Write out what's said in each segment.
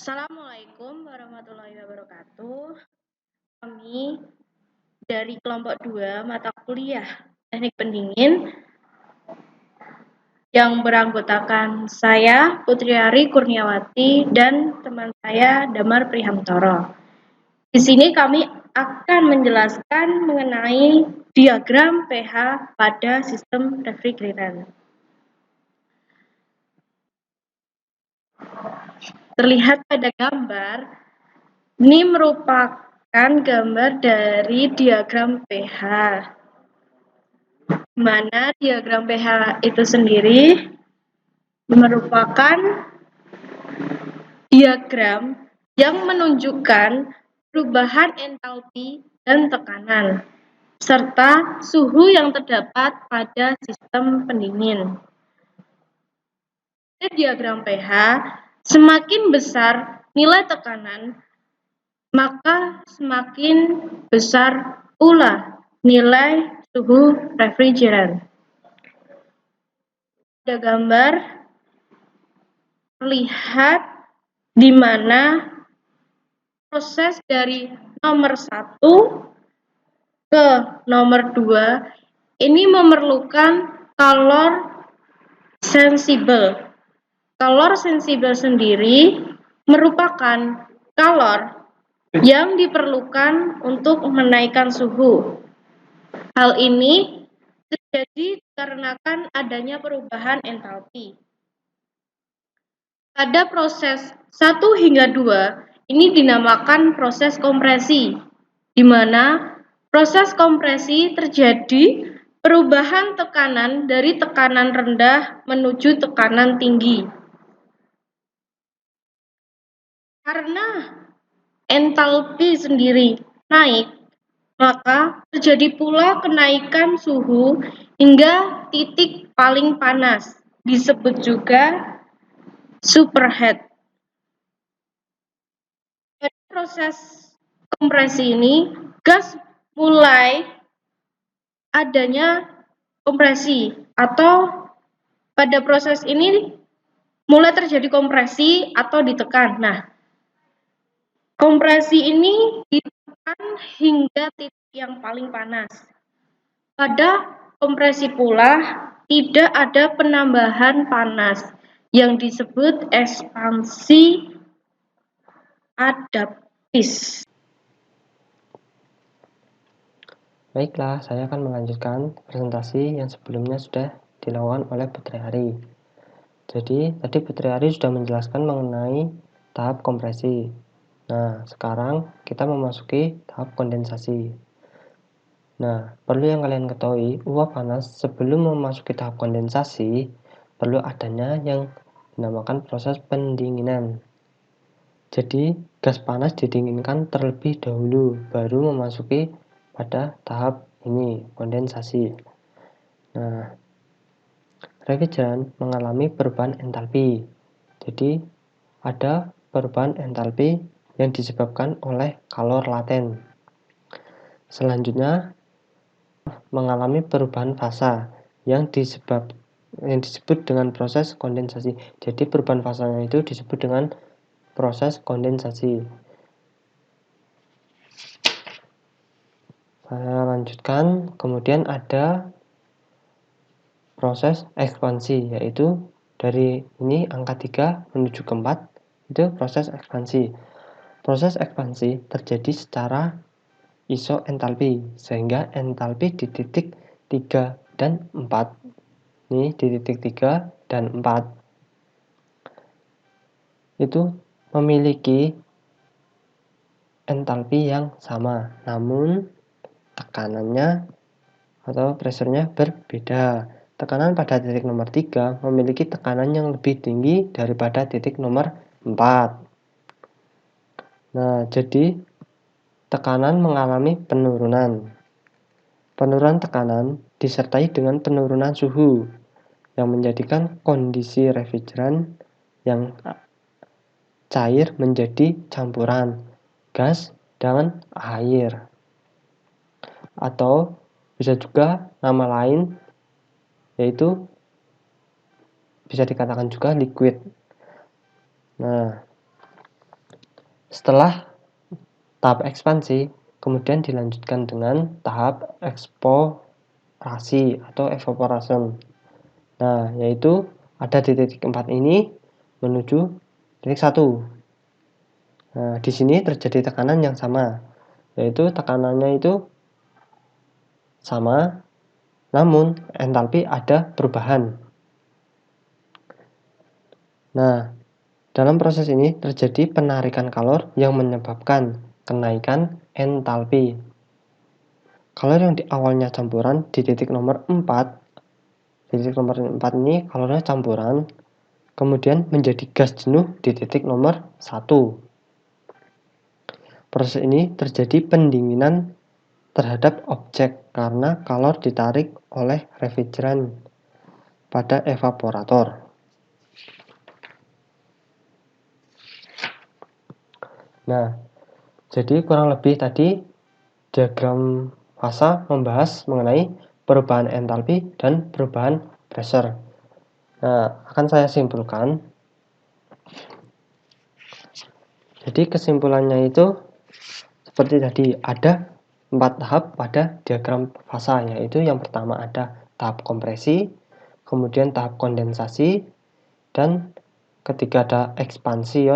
Assalamualaikum warahmatullahi wabarakatuh. Kami dari kelompok 2 mata kuliah Teknik Pendingin yang beranggotakan saya Putri Ari Kurniawati dan teman saya Damar Prihamtoro. Di sini kami akan menjelaskan mengenai diagram pH pada sistem refrigeran. Terlihat pada gambar, ini merupakan gambar dari diagram pH. Mana diagram pH itu sendiri merupakan diagram yang menunjukkan perubahan entalpi dan tekanan, serta suhu yang terdapat pada sistem pendingin. Pada diagram pH, semakin besar nilai tekanan, maka semakin besar pula nilai suhu refrigeran. Pada gambar terlihat di mana proses dari nomor 1 ke nomor 2 ini memerlukan calor sensibel. Calor sensibel sendiri merupakan calor yang diperlukan untuk menaikkan suhu. Hal ini terjadi dikarenakan adanya perubahan entalpi. Pada proses 1 hingga 2 ini dinamakan proses kompresi, di mana proses kompresi terjadi perubahan tekanan dari tekanan rendah menuju tekanan tinggi. Karena entalpi sendiri naik, maka terjadi pula kenaikan suhu hingga titik paling panas, disebut juga superheat. Pada proses kompresi ini, gas mulai adanya kompresi, atau pada proses ini mulai terjadi kompresi atau ditekan. Nah, kompresi ini ditekan hingga titik yang paling panas. Pada kompresi pula tidak ada penambahan panas yang disebut ekspansi adaptis. Baiklah, saya akan melanjutkan presentasi yang sebelumnya sudah dilakukan oleh Putri Ari. Jadi, tadi Putri Ari sudah menjelaskan mengenai tahap kompresi. Nah, sekarang kita memasuki tahap kondensasi. Nah, perlu yang kalian ketahui, uap panas sebelum memasuki tahap kondensasi, perlu adanya yang dinamakan proses pendinginan. Jadi, gas panas didinginkan terlebih dahulu, baru memasuki pada tahap ini, kondensasi. Nah, refrigeran mengalami perubahan entalpi. Jadi, ada perubahan entalpi yang disebabkan oleh kalor laten. Selanjutnya, mengalami perubahan fasa yang disebut dengan proses kondensasi. Jadi, perubahan fasanya itu disebut dengan proses kondensasi. Saya lanjutkan, kemudian ada proses ekspansi, yaitu dari ini angka 3 menuju ke 4, itu proses ekspansi. Proses ekspansi terjadi secara isoentalpi, sehingga entalpi di titik 3 dan 4. Ini di titik 3 dan 4 itu memiliki entalpi yang sama, namun tekanannya atau pressure-nya berbeda. Tekanan pada titik nomor 3 memiliki tekanan yang lebih tinggi daripada titik nomor 4. Nah, jadi tekanan mengalami penurunan. Penurunan tekanan disertai dengan penurunan suhu yang menjadikan kondisi refrigeran yang cair menjadi campuran gas dan air. Atau bisa juga nama lain yaitu bisa dikatakan juga liquid. Nah, Setelah tahap ekspansi, kemudian dilanjutkan dengan tahap eksplorasi atau evaporation. Nah, yaitu ada di titik 4 ini menuju titik 1. Nah, di sini terjadi tekanan yang sama, yaitu tekanannya itu sama, namun entalpi ada perubahan. Nah, dalam proses ini terjadi penarikan kalor yang menyebabkan kenaikan entalpi. Kalor yang di awalnya campuran di titik nomor 4, ini kalornya campuran, kemudian menjadi gas jenuh di titik nomor 1. Proses ini terjadi pendinginan terhadap objek karena kalor ditarik oleh refrigeran pada evaporator. Nah, jadi kurang lebih tadi diagram fasa membahas mengenai perubahan entalpi dan perubahan pressure. Nah, akan saya simpulkan. Jadi kesimpulannya itu seperti tadi, ada 4 tahap pada diagram fasa, yaitu yang pertama ada tahap kompresi, kemudian tahap kondensasi, dan ketiga ada ekspansi,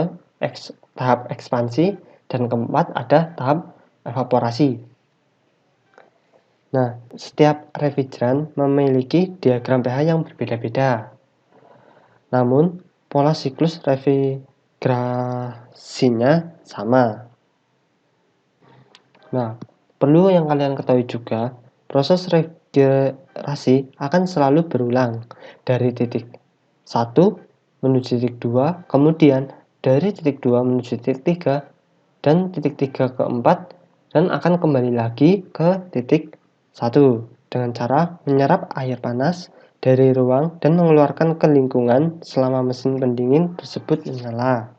tahap ekspansi, dan keempat ada tahap evaporasi. Nah, setiap refrigeran memiliki diagram pH yang berbeda-beda. Namun, pola siklus refrigerasinya sama. Nah, perlu yang kalian ketahui juga, proses refrigerasi akan selalu berulang dari titik 1 menuju titik 2, kemudian dari titik 2 menuju titik 3, dan titik 3 ke 4, dan akan kembali lagi ke titik 1 dengan cara menyerap air panas dari ruang dan mengeluarkan ke lingkungan selama mesin pendingin tersebut menyala.